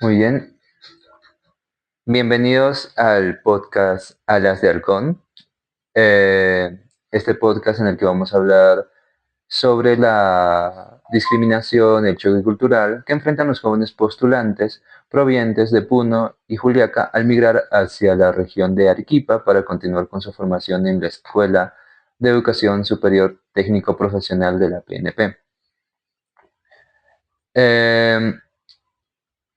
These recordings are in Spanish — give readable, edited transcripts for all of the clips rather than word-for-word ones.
Muy bien, bienvenidos al podcast Alas de Halcón, este podcast en el que vamos a hablar sobre la discriminación, el choque cultural que enfrentan los jóvenes postulantes provenientes de Puno y Juliaca al migrar hacia la región de Arequipa para continuar con su formación en la Escuela de Educación Superior Técnico Profesional de la PNP. Eh,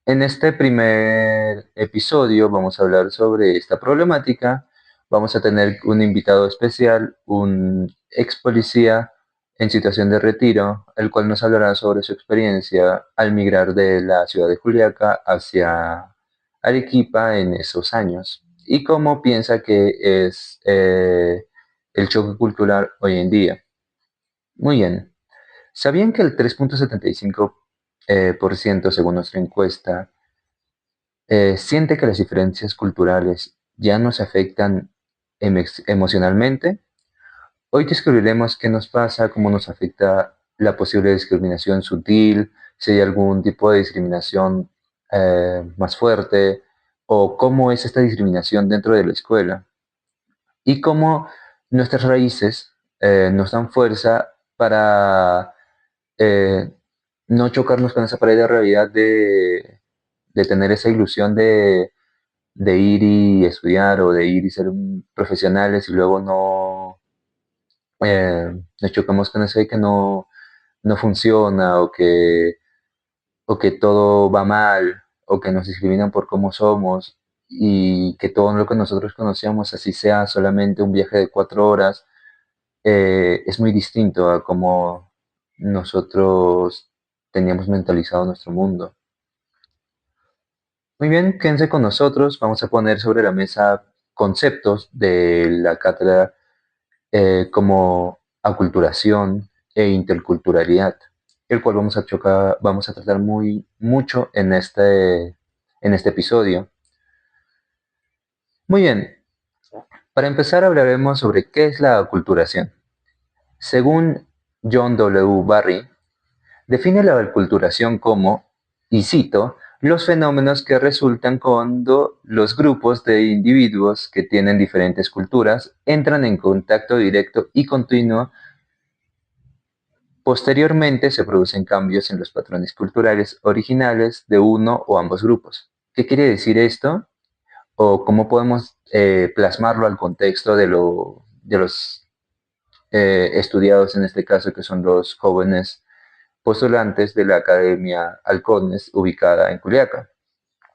En este primer episodio vamos a hablar sobre esta problemática. Vamos a tener un invitado especial, un ex policía en situación de retiro, el cual nos hablará sobre su experiencia al migrar de la ciudad de Juliaca hacia Arequipa en esos años y cómo piensa que es el choque cultural hoy en día. Muy bien. ¿Sabían que el 3.75% según nuestra encuesta siente que las diferencias culturales ya nos afectan emocionalmente? Hoy descubriremos qué nos pasa, cómo nos afecta la posible discriminación sutil, si hay algún tipo de discriminación más fuerte, o cómo es esta discriminación dentro de la escuela, y cómo nuestras raíces nos dan fuerza para eh, no chocarnos con esa pared de realidad de tener esa ilusión de ir y estudiar o de ir y ser profesionales y luego nos chocamos con eso de que no funciona o que todo va mal o que nos discriminan por cómo somos y que todo lo que nosotros conocíamos, así sea solamente un viaje de 4 horas, es muy distinto a cómo nosotros teníamos mentalizado nuestro mundo. Muy bien, quédense con nosotros. Vamos a poner sobre la mesa conceptos de la cátedra como aculturación e interculturalidad, el cual vamos a tratar mucho en este episodio. Muy bien, para empezar hablaremos sobre qué es la aculturación. Según John W. Barry, define la aculturación como, y cito, los fenómenos que resultan cuando los grupos de individuos que tienen diferentes culturas entran en contacto directo y continuo. Posteriormente se producen cambios en los patrones culturales originales de uno o ambos grupos. ¿Qué quiere decir esto? ¿O cómo podemos plasmarlo al contexto de los estudiados en este caso, que son los jóvenes postulantes de la Academia Halcones ubicada en Culiacán?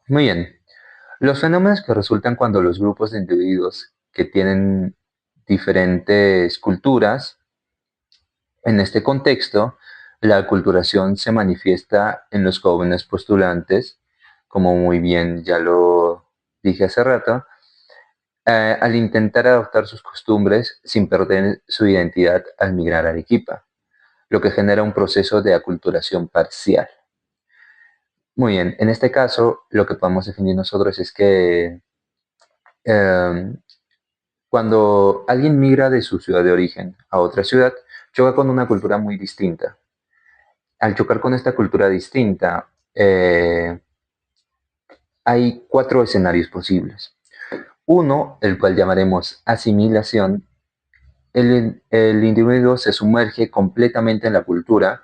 Muy bien. Los fenómenos que resultan cuando los grupos de individuos que tienen diferentes culturas. En este contexto, la aculturación se manifiesta en los jóvenes postulantes, como muy bien ya lo dije hace rato, al intentar adoptar sus costumbres sin perder su identidad al migrar a Arequipa, lo que genera un proceso de aculturación parcial. Muy bien, en este caso lo que podemos definir nosotros es que eh, cuando alguien migra de su ciudad de origen a otra ciudad, choca con una cultura muy distinta. Al chocar con esta cultura distinta, hay 4 escenarios posibles. Uno, el cual llamaremos asimilación. El individuo se sumerge completamente en la cultura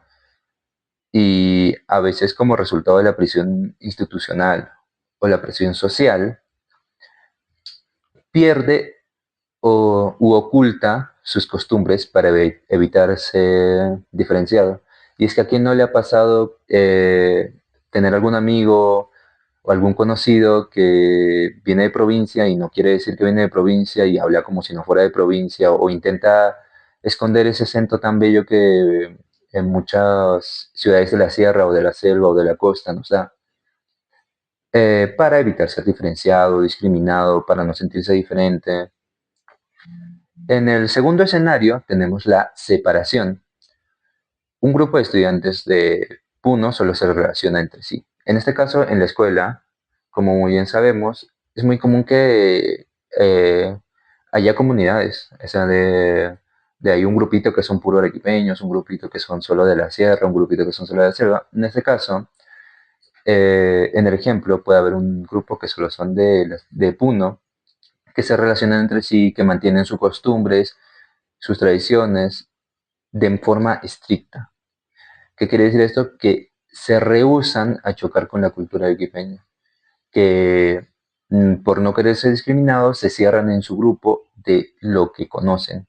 y a veces como resultado de la presión institucional o la presión social, pierde u oculta sus costumbres para evitar ser diferenciado. Y es que a quien no le ha pasado tener algún amigo o algún conocido que viene de provincia y no quiere decir que viene de provincia y habla como si no fuera de provincia o intenta esconder ese acento tan bello que en muchas ciudades de la sierra o de la selva o de la costa nos da, para evitar ser diferenciado, discriminado, para no sentirse diferente. En el segundo escenario tenemos la separación. Un grupo de estudiantes de Puno solo se relaciona entre sí. En este caso, en la escuela, como muy bien sabemos, es muy común que haya comunidades. O sea, de ahí un grupito que son puro arequipeños, un grupito que son solo de la sierra, un grupito que son solo de la selva. En este caso, En el ejemplo puede haber un grupo que solo son de Puno, que se relacionan entre sí, que mantienen sus costumbres, sus tradiciones de forma estricta. ¿Qué quiere decir esto? Que se rehúsan a chocar con la cultura arequipeña, que por no querer ser discriminados se cierran en su grupo de lo que conocen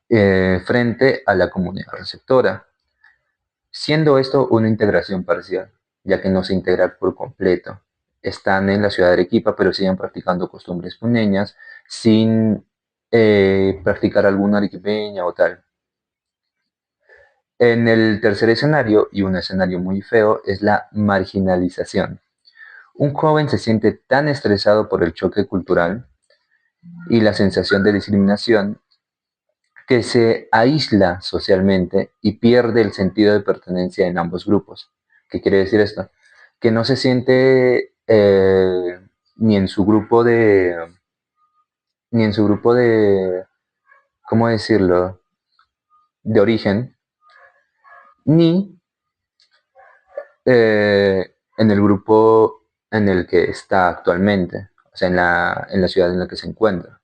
frente a la comunidad receptora, siendo esto una integración parcial, ya que no se integra por completo. Están en la ciudad de Arequipa, pero siguen practicando costumbres puneñas sin practicar alguna arequipeña o tal. En el tercer escenario, y un escenario muy feo, es la marginalización. Un joven se siente tan estresado por el choque cultural y la sensación de discriminación que se aísla socialmente y pierde el sentido de pertenencia en ambos grupos. ¿Qué quiere decir esto? Que no se siente ni en su grupo ni en su grupo de, ¿cómo decirlo?, de origen, ni en el grupo en el que está actualmente, o sea, en la ciudad en la que se encuentra.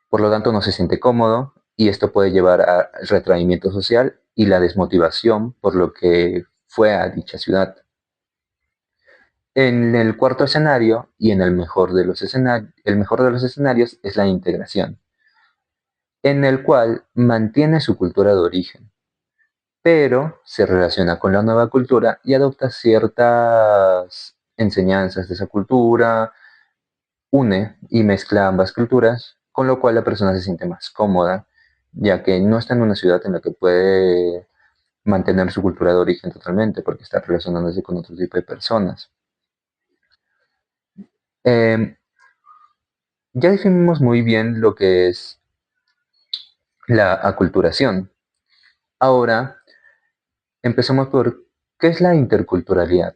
Por lo tanto, no se siente cómodo y esto puede llevar al retraimiento social y la desmotivación por lo que fue a dicha ciudad. En el cuarto escenario y en el mejor de los escenarios es la integración, en el cual mantiene su cultura de origen, pero se relaciona con la nueva cultura y adopta ciertas enseñanzas de esa cultura, une y mezcla ambas culturas, con lo cual la persona se siente más cómoda, ya que no está en una ciudad en la que puede mantener su cultura de origen totalmente, porque está relacionándose con otro tipo de personas. Eh, ya definimos muy bien lo que es la aculturación. Ahora, empecemos por qué es la interculturalidad.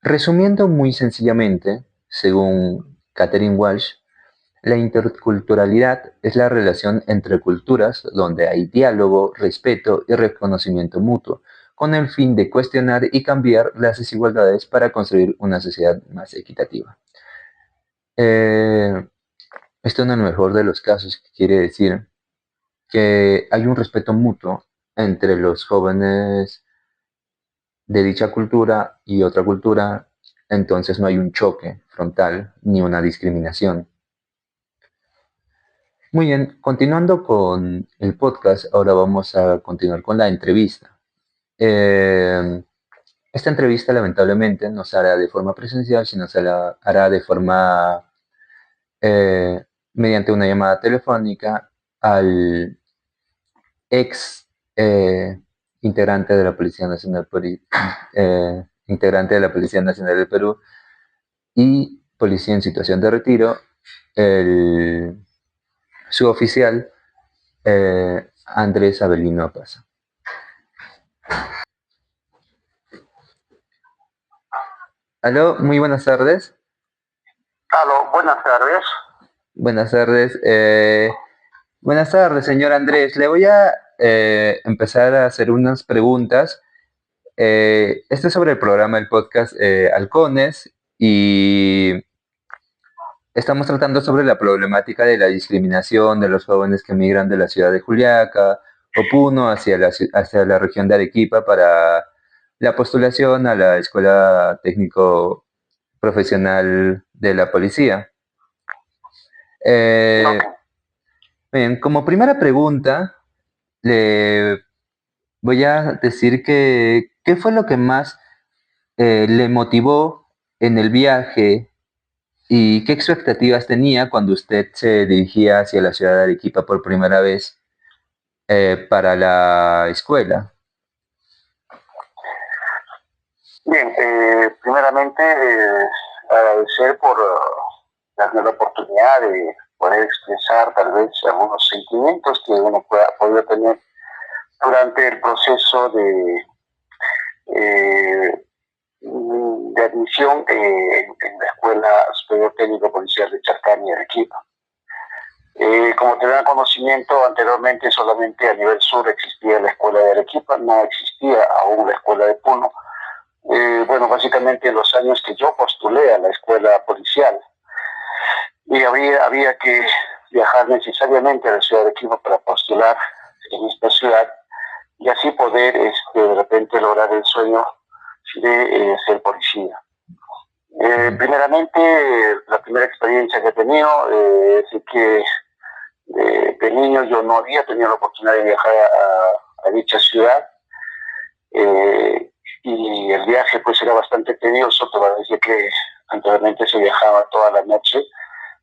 Resumiendo muy sencillamente, según Catherine Walsh, la interculturalidad es la relación entre culturas donde hay diálogo, respeto y reconocimiento mutuo, con el fin de cuestionar y cambiar las desigualdades para construir una sociedad más equitativa. Eh, Esto en el mejor de los casos quiere decir que hay un respeto mutuo entre los jóvenes de dicha cultura y otra cultura, entonces no hay un choque frontal ni una discriminación. Muy bien, continuando con el podcast, ahora vamos a continuar con la entrevista. Eh, Esta entrevista lamentablemente no se hará de forma presencial, sino se la hará de forma mediante una llamada telefónica al ex integrante de la Policía Nacional integrante de la Policía Nacional del Perú y policía en situación de retiro, el suboficial Andrés Avelino Pasa. Aló, muy buenas tardes. Aló, buenas tardes. Buenas tardes. Buenas tardes, señor Andrés. Le voy a empezar a hacer unas preguntas. Este es sobre el programa, el podcast Halcones, y estamos tratando sobre la problemática de la discriminación de los jóvenes que migran de la ciudad de Juliaca o Puno hacia la región de Arequipa para la postulación a la Escuela Técnico Profesional de la Policía. Eh, Ok. Bien, como primera pregunta, le voy a decir que ¿qué fue lo que más le motivó en el viaje y qué expectativas tenía cuando usted se dirigía hacia la ciudad de Arequipa por primera vez para la escuela? Bien, primeramente agradecer por darme la oportunidad de poder expresar tal vez algunos sentimientos que uno pueda poder tener durante el proceso eh, de admisión en la Escuela Superior Técnico Policial de Charcán y Arequipa. Como te dan conocimiento, anteriormente solamente a nivel sur existía la escuela de Arequipa, no existía aún la escuela de Puno. Bueno, básicamente en los años que yo postulé a la escuela policial, y había que viajar necesariamente a la ciudad de Arequipa para postular en esta ciudad y así poder de repente lograr el sueño de ser policía. Primeramente, la primera experiencia que he tenido es que de niño yo no había tenido la oportunidad de viajar a dicha ciudad y el viaje pues era bastante tedioso, toda vez que anteriormente se viajaba toda la noche,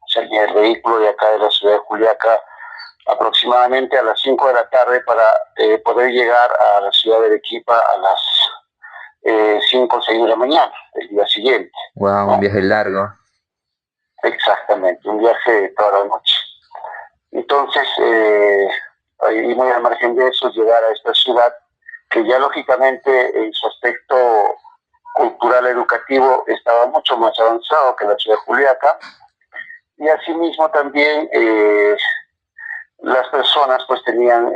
salía el vehículo de acá de la ciudad de Juliaca aproximadamente a las 5 de la tarde para poder llegar a la ciudad de Arequipa a las 5 o 6 de la mañana, el día siguiente. Wow, ¿no? un viaje largo. Exactamente, un viaje de toda la noche. Entonces, y muy al margen de eso, llegar a esta ciudad, que ya lógicamente en su aspecto cultural educativo estaba mucho más avanzado que la ciudad de Juliaca, y asimismo también las personas pues tenían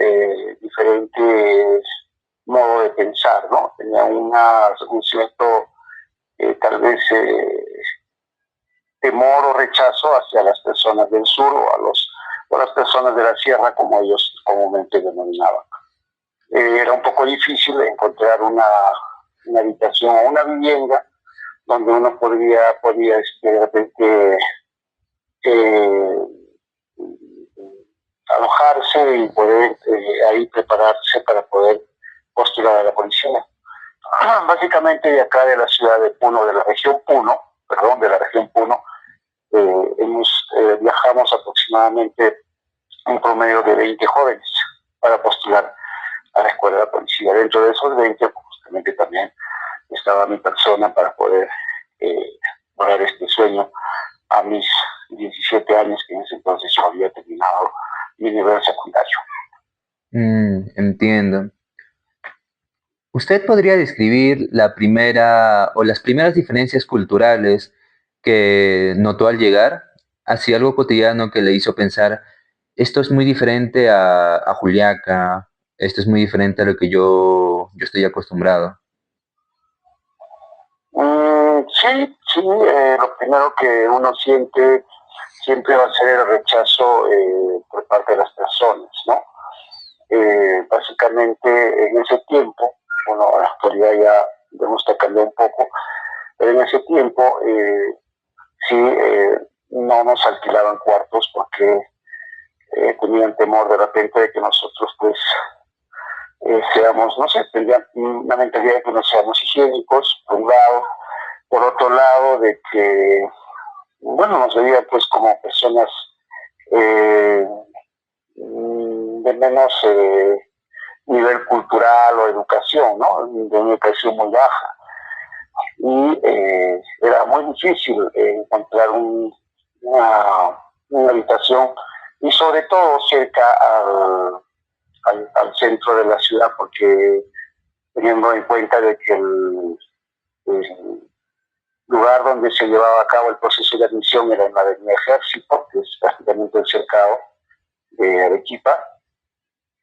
diferentes modos de pensar, ¿no? Tenían un cierto, tal vez, temor o rechazo hacia las personas del sur o a las personas de la sierra, como ellos comúnmente denominaban. Era un poco difícil encontrar una habitación o una vivienda donde uno podía de repente alojarse y poder ahí prepararse para poder postular a la policía. Básicamente de acá de la ciudad de Puno, de la región Puno, viajamos aproximadamente un promedio de 20 jóvenes para postular a la escuela de la policía. Dentro de esos 20, justamente también estaba mi persona para poder lograr este sueño a mis 17 años, que en ese entonces yo había terminado mi nivel secundario. Entiendo. ¿Usted podría describir la primera o las primeras diferencias culturales que notó al llegar? Así algo cotidiano que le hizo pensar, esto es muy diferente a Juliaca, esto es muy diferente a lo que yo estoy acostumbrado. Sí, lo primero que uno siente siempre va a ser el rechazo por parte de las personas, ¿no? Básicamente en ese tiempo, bueno, la actualidad ya vemos que cambió un poco, pero en ese tiempo sí no nos alquilaban cuartos porque tenían temor de repente de que nosotros pues seamos, no sé, tendrían una mentalidad de que no seamos higiénicos, por un lado, por otro lado de que, bueno, nos veían pues como personas eh, de menos nivel cultural o educación, ¿no? De una educación muy baja. Y era muy difícil encontrar una habitación y sobre todo cerca al centro de la ciudad, porque teniendo en cuenta de que el lugar donde se llevaba a cabo el proceso de admisión era en la Avenida Ejército, que es prácticamente el cercado de Arequipa,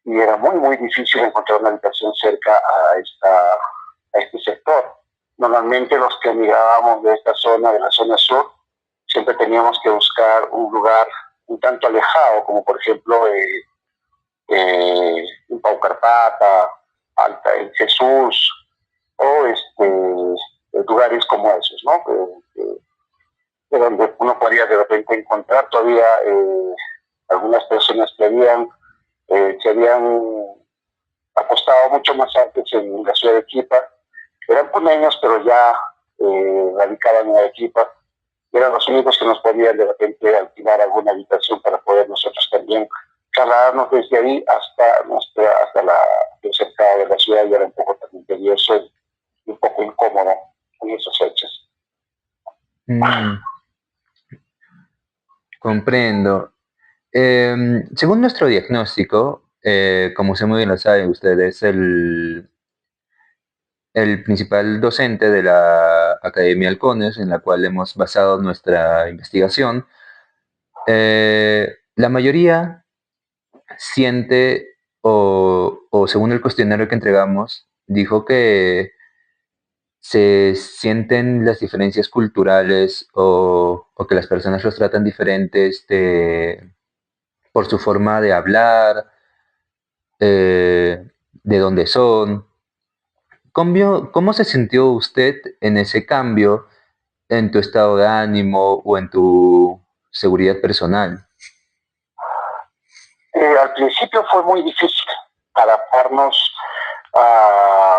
y era muy difícil encontrar una habitación cerca a este sector. Normalmente los que migrábamos de esta zona, de la zona sur, siempre teníamos que buscar un lugar un tanto alejado, como por ejemplo en Paucarpata, Alta, en Jesús, o lugares como esos, ¿no? De donde uno podía de repente encontrar todavía algunas personas que se habían apostado mucho más antes en la ciudad de Arequipa. Eran puneños, pero ya radicaban en Arequipa. Eran los únicos que nos podían de repente alquilar alguna habitación para poder nosotros también trasladarnos desde ahí hasta el cercado de la ciudad, y era un poco también tedioso y un poco incómodo en esos hechos. Comprendo. Según nuestro diagnóstico, como usted muy bien lo sabe, usted es el principal docente de la Academia Halcones, en la cual hemos basado nuestra investigación. La mayoría siente, o según el cuestionario que entregamos, dijo que se sienten las diferencias culturales o que las personas los tratan diferentes por su forma de hablar, de dónde son. ¿Cómo se sintió usted en ese cambio en tu estado de ánimo o en tu seguridad personal? Al principio fue muy difícil adaptarnos a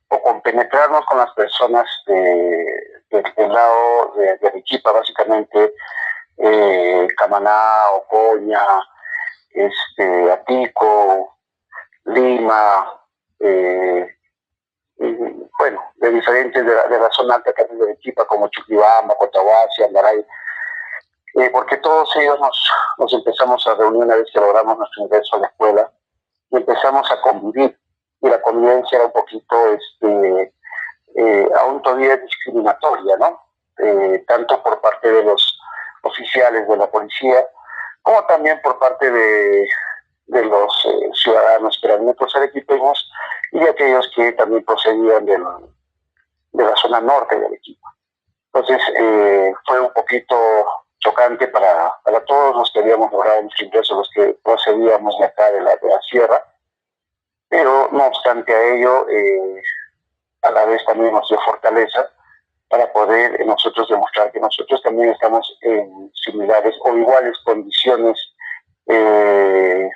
o compenetrarnos con las personas del lado de Arequipa, básicamente Camaná, Ocoña, Atico, Lima, eh, bueno, de diferentes de la zona alta también de Arequipa, como Chuquibamba, Cotahuasi, Andaray, porque todos ellos nos empezamos a reunir una vez que logramos nuestro ingreso a la escuela y empezamos a convivir. Y la convivencia era un poquito, aún todavía discriminatoria, ¿no? Tanto por parte de los oficiales de la policía, como también por parte de los ciudadanos que eran nuestros arequipeños y de aquellos que también procedían de la zona norte del Arequipa. Entonces, fue un poquito chocante para todos los que habíamos logrado nuestro ingreso, los que procedíamos de acá de la sierra, pero no obstante a ello, a la vez también nos dio fortaleza para poder nosotros demostrar que nosotros también estamos en similares o iguales condiciones, en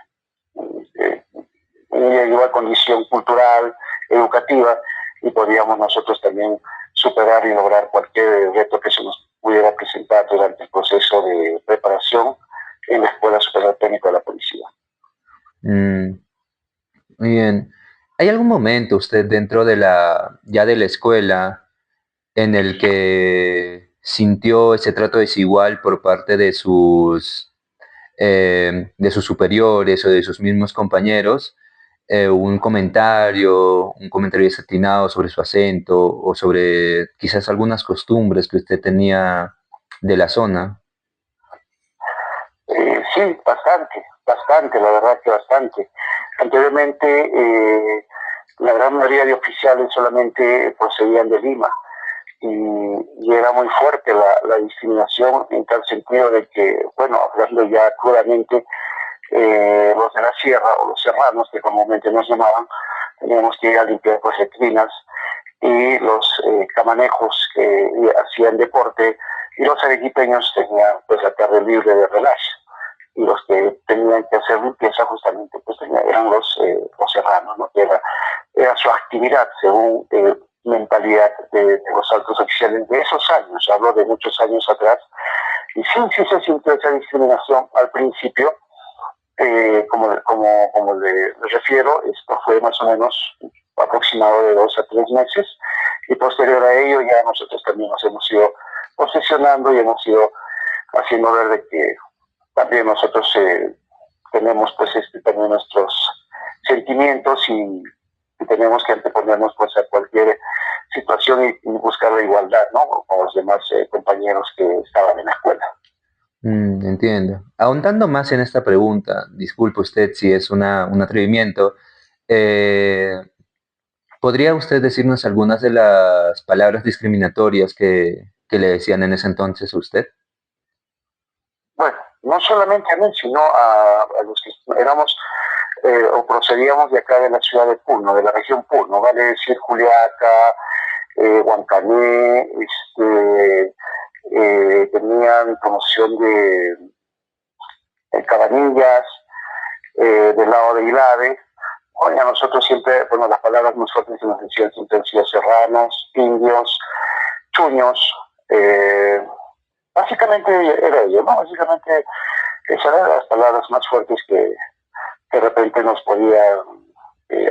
igual condición cultural, educativa, y podíamos nosotros también superar y lograr cualquier reto que se nos pudiera presentar durante el proceso de preparación en la Escuela Superior Técnica de la Policía. Mm, muy bien. ¿Hay algún momento usted dentro ya de la escuela en el que sintió ese trato desigual por parte de sus superiores o de sus mismos compañeros? Un comentario desatinado sobre su acento o sobre quizás algunas costumbres que usted tenía de la zona. Sí, bastante, la verdad que bastante. Anteriormente, la gran mayoría de oficiales solamente procedían de Lima y era muy fuerte la discriminación en tal sentido de que, bueno, hablando ya crudamente, los de la sierra o los serranos, que comúnmente nos llamaban, teníamos que ir a limpiar pues letrinas y los camanejos que hacían deporte y los arequipeños tenían pues la tarde libre de relax y los que tenían que hacer limpieza justamente pues eran los serranos, ¿no? Era su actividad según mentalidad de los altos oficiales de esos años, hablo de muchos años atrás, y sí se sintió esa discriminación al principio, como le refiero, esto fue más o menos aproximado de 2 a 3 meses, y posterior a ello ya nosotros también nos hemos ido posesionando y hemos ido haciendo ver de que también nosotros tenemos pues también nuestros sentimientos y tenemos que anteponernos pues a cualquier situación y buscar la igualdad, ¿no? Con los demás compañeros que estaban en la escuela. Entiendo. Ahondando más en esta pregunta, disculpe usted si es un atrevimiento, eh, ¿podría usted decirnos algunas de las palabras discriminatorias que le decían en ese entonces a usted? Bueno, no solamente a mí, sino a los que éramos o procedíamos de acá de la ciudad de Puno, de la región Puno, vale decir Juliaca, Huancané, tenían promoción de Cabanillas, del lado de Ilave. Oye, a nosotros siempre, bueno, las palabras más fuertes que nos decían siempre han sido serranos, indios, chuños, básicamente era ello, ¿no? Básicamente esas eran las palabras más fuertes que de repente nos podían,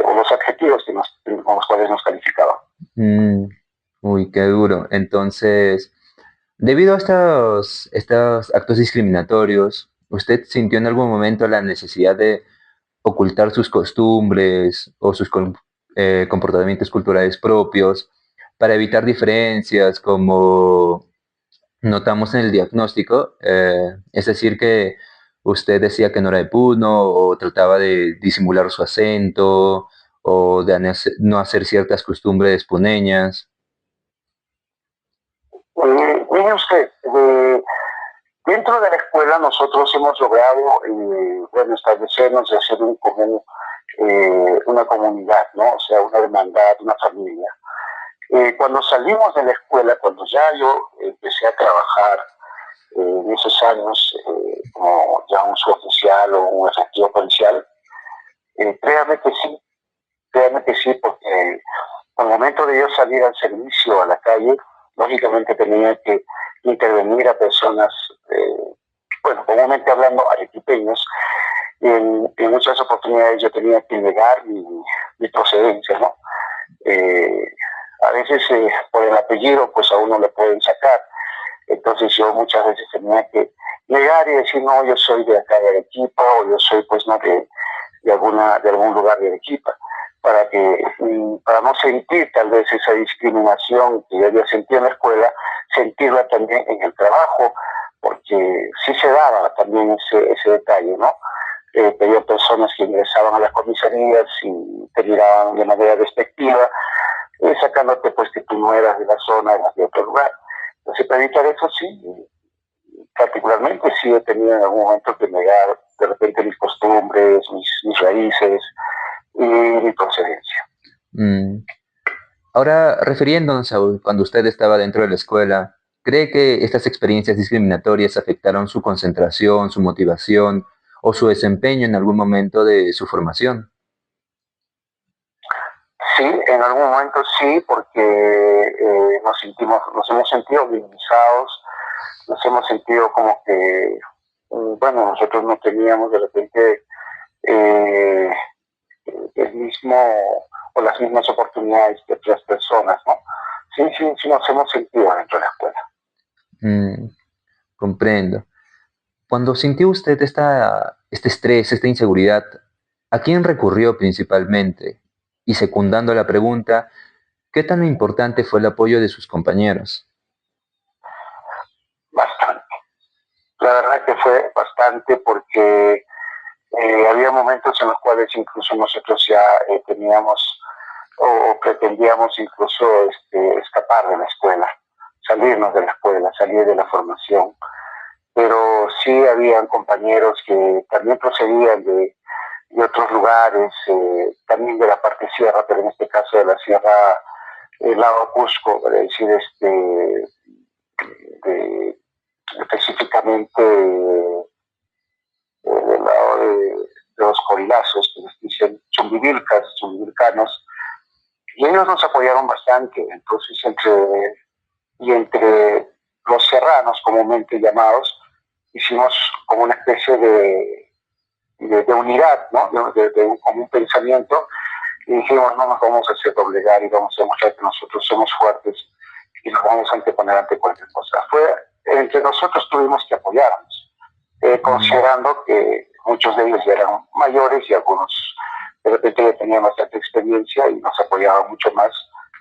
o los adjetivos con los cuales nos calificaban. Mm, uy, qué duro. Entonces, debido a estos actos discriminatorios, ¿usted sintió en algún momento la necesidad de ocultar sus costumbres o sus comportamientos culturales propios para evitar diferencias como notamos en el diagnóstico, es decir, que usted decía que no era de Puno o trataba de disimular su acento o de no hacer ciertas costumbres puneñas. Mire usted, dentro de la escuela nosotros hemos logrado, bueno, establecernos y hacer un común, una comunidad, ¿no? O sea, una hermandad, una familia. Cuando salimos de la escuela, cuando ya yo empecé a trabajar en esos años como ya un suboficial o un efectivo policial, créame que sí, porque al momento de yo salir al servicio a la calle, lógicamente tenía que intervenir a personas, bueno, comúnmente hablando, arequipeños, y en muchas oportunidades yo tenía que negar mi procedencia, ¿no? Eh, a veces por el apellido, pues a uno le pueden sacar. Entonces yo muchas veces tenía que negar y decir, no, yo soy de acá de Arequipa, o yo soy pues no de algún lugar de Arequipa, para no sentir tal vez esa discriminación que yo había sentido en la escuela, sentirla también en el trabajo, porque sí se daba también ese detalle, ¿no? Que había personas que ingresaban a las comisarías y te miraban de manera despectiva, sacándote pues que tú no eras de la zona, eras de otro lugar. Entonces, para evitar eso sí, particularmente sí he tenido en algún momento que negar de repente mis costumbres, mis raíces y mi procedencia. Mm. Ahora, refiriéndonos a cuando usted estaba dentro de la escuela, ¿cree que estas experiencias discriminatorias afectaron su concentración, su motivación o su desempeño en algún momento de su formación? Sí, en algún momento sí, porque nos hemos sentido minimizados, nos hemos sentido como que, bueno, nosotros no teníamos de repente eh, el mismo o las mismas oportunidades que otras personas, ¿no? Sí, sí, sí nos hemos sentido dentro de la escuela. Mm, comprendo. Cuando sintió usted este estrés, esta inseguridad, ¿a quién recurrió principalmente? Y secundando la pregunta, ¿qué tan importante fue el apoyo de sus compañeros? Bastante. La verdad que fue bastante porque había momentos en los cuales incluso nosotros ya teníamos o pretendíamos incluso escapar de la escuela, salirnos de la escuela, salir de la formación. Pero sí habían compañeros que también procedían de otros lugares, también de la parte sierra, pero en este caso de la sierra, el lado Cusco, es decir, de, específicamente del lado de los corilazos, que les dicen chumbivilcanos, y ellos nos apoyaron bastante, entonces entre los serranos, comúnmente llamados, hicimos como una especie de unidad, ¿no? Como un pensamiento, y dijimos, no nos vamos a hacer doblegar y vamos a demostrar que nosotros somos fuertes y nos vamos a anteponer ante cualquier cosa. Entre nosotros tuvimos que apoyarnos, Mm, considerando que muchos de ellos ya eran mayores y algunos de repente ya tenían bastante experiencia y nos apoyaban mucho más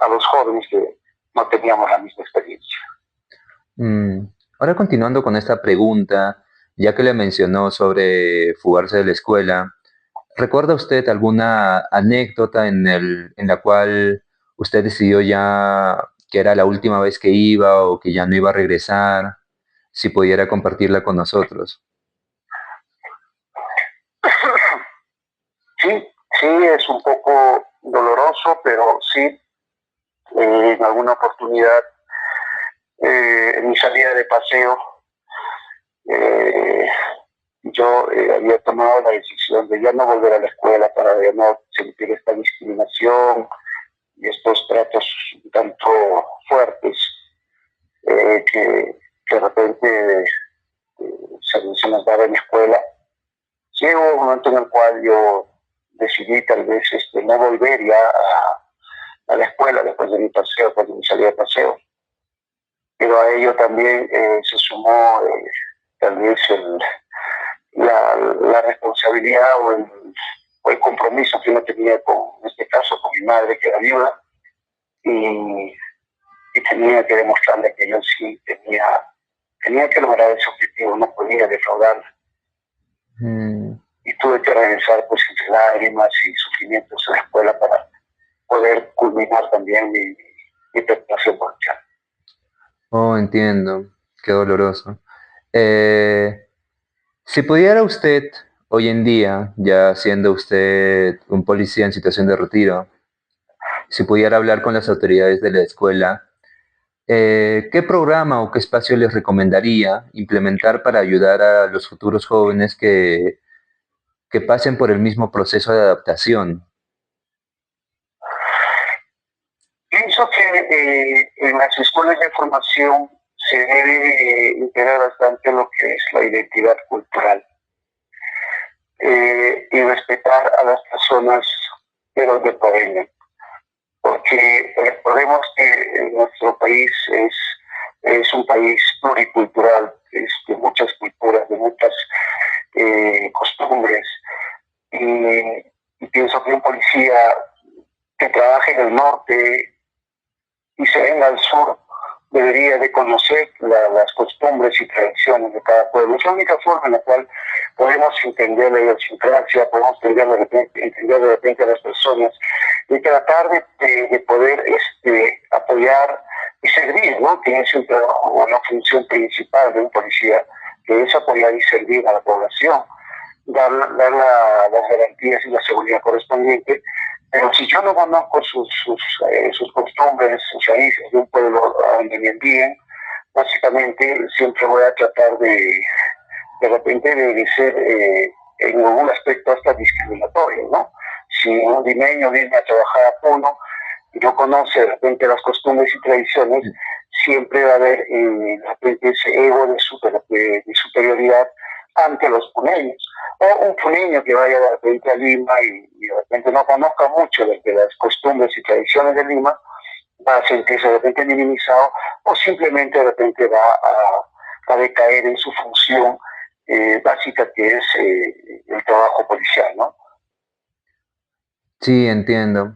a los jóvenes que no teníamos la misma experiencia. mm. Ahora continuando con esta pregunta, ya que le mencionó sobre fugarse de la escuela, ¿recuerda usted alguna anécdota en la cual usted decidió ya que era la última vez que iba o que ya no iba a regresar? Si pudiera compartirla con nosotros. Sí, sí, es un poco doloroso, pero sí, en alguna oportunidad, en mi salida de paseo, eh, yo había tomado la decisión de ya no volver a la escuela para ya no sentir esta discriminación y estos tratos un tanto fuertes que de repente se nos daba en la escuela. Llegó un momento en el cual yo decidí tal vez no volver ya a la escuela después de mi paseo, después de mi salida de paseo. Pero a ello también se sumó tal vez la responsabilidad o el compromiso que uno tenía en este caso, con mi madre, que era viuda, y, y tenía que demostrarle que yo sí tenía tenía que lograr ese objetivo, no podía defraudar. Mm, Y tuve que regresar pues entre lágrimas y sufrimientos a la escuela para poder culminar también mi preparación policial. oh, entiendo. Qué doloroso. Eh, si pudiera usted, hoy en día, ya siendo usted un policía en situación de retiro, si pudiera hablar con las autoridades de la escuela, ¿qué programa o qué espacio les recomendaría implementar para ayudar a los futuros jóvenes que pasen por el mismo proceso de adaptación? Pienso que en las escuelas de formación se debe integrar bastante lo que es la identidad cultural y respetar a las personas de donde provengan. Porque recordemos que nuestro país es un país pluricultural, es de muchas culturas, de muchas costumbres. Y pienso que un policía que trabaje en el norte y se venga al sur debería de conocer las costumbres y tradiciones de cada pueblo. Es la única forma en la cual podemos entender la idiosincrasia, podemos entender de repente a las personas y tratar de poder apoyar y servir, ¿no? Que es un trabajo o una función principal de un policía, que es apoyar y servir a la población, dar las garantías y la seguridad correspondiente. Pero si yo no conozco sus costumbres, sus raíces de un pueblo a donde me envíen, básicamente siempre voy a tratar de repente de ser en algún aspecto hasta discriminatorio, ¿no? Si un limeño viene a trabajar a Puno y no conoce de repente las costumbres y tradiciones, siempre va a haber de repente ese ego de superioridad ante los puneños. O un puneño que vaya de repente a Lima y de repente no conozca mucho de las costumbres y tradiciones de Lima, va a sentirse de repente minimizado o simplemente de repente va a decaer en su función básica, que es el trabajo policial, ¿no? Sí, entiendo.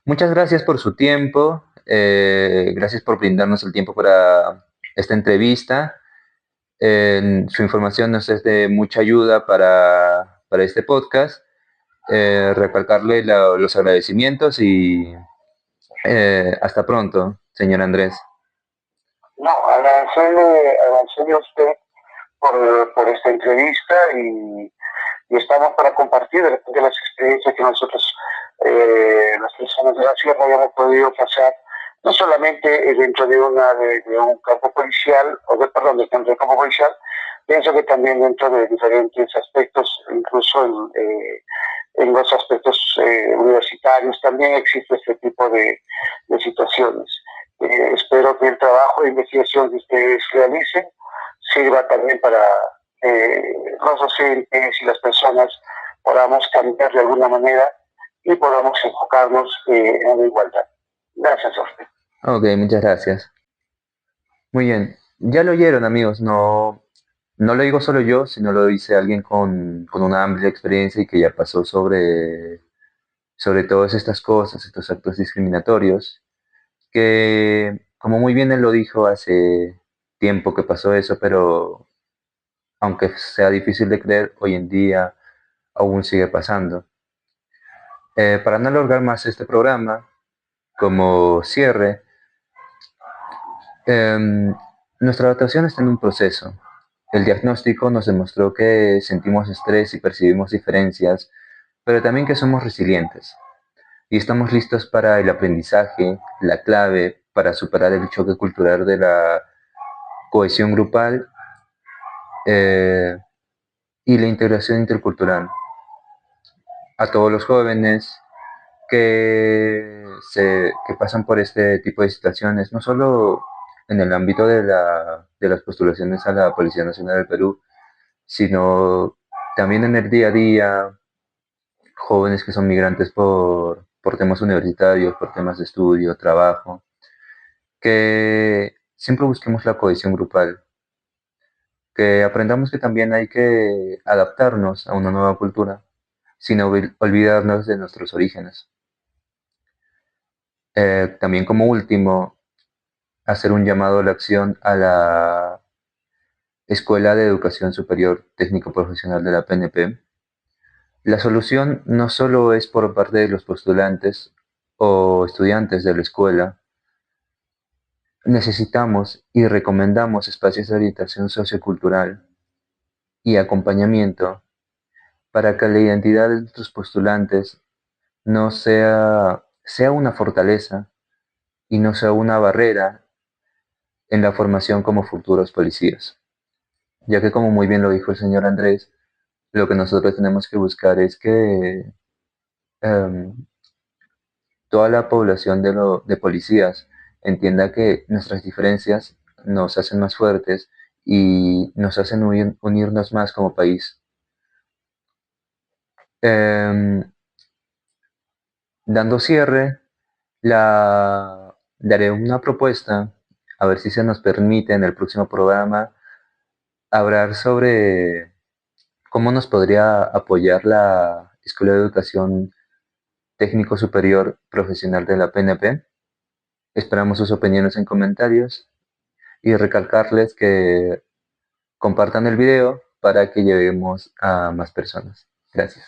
Muchas gracias por su tiempo. Gracias por brindarnos el tiempo para esta entrevista. Su información nos es de mucha ayuda para este podcast. Recalcarle los agradecimientos y hasta pronto, señor Andrés. No, agradecerle a usted por esta entrevista y estamos para compartir de repente las experiencias que nosotros, las personas de la sierra, hayamos podido pasar, no solamente dentro de un campo policial, perdón, dentro del campo policial, pienso que también dentro de diferentes aspectos, incluso en los aspectos universitarios, también existe este tipo de situaciones. Espero que el trabajo de investigación que ustedes realicen sirva también para los docentes y las personas podamos cambiar de alguna manera y podamos enfocarnos en la igualdad. Gracias a usted. Ok, muchas gracias. Muy bien. Ya lo oyeron, amigos. No, no lo digo solo yo, sino lo dice alguien con una amplia experiencia y que ya pasó sobre todas estas cosas, estos actos discriminatorios, que como muy bien él lo dijo hace tiempo que pasó eso, pero aunque sea difícil de creer, hoy en día aún sigue pasando. Para no alargar más este programa, como cierre, nuestra adaptación está en un proceso. El diagnóstico nos demostró que sentimos estrés y percibimos diferencias, pero también que somos resilientes y estamos listos para el aprendizaje, la clave para superar el choque cultural de la cohesión grupal eh, y la integración intercultural. A todos los jóvenes que pasan por este tipo de situaciones, no solo en el ámbito de las postulaciones a la Policía Nacional del Perú, sino también en el día a día, jóvenes que son migrantes por temas universitarios, por temas de estudio, trabajo, que siempre busquemos la cohesión grupal, que aprendamos que también hay que adaptarnos a una nueva cultura, sin olvidarnos de nuestros orígenes. También como último, hacer un llamado a la acción Escuela de Educación Superior Técnico Profesional de la PNP, la solución no solo es por parte de los postulantes o estudiantes de la escuela. Necesitamos y recomendamos espacios de orientación sociocultural y acompañamiento para que la identidad de nuestros postulantes no sea una fortaleza y no sea una barrera en la formación como futuros policías. Ya que, como muy bien lo dijo el señor Andrés, lo que nosotros tenemos que buscar es que um, toda la población de policías entienda que nuestras diferencias nos hacen más fuertes y nos hacen unirnos más como país. Eh, Dando cierre, daré una propuesta, a ver si se nos permite en el próximo programa hablar sobre cómo nos podría apoyar la Escuela de Educación Técnico Superior Profesional de la PNP. Esperamos sus opiniones en comentarios y recalcarles que compartan el video para que lleguemos a más personas. Gracias.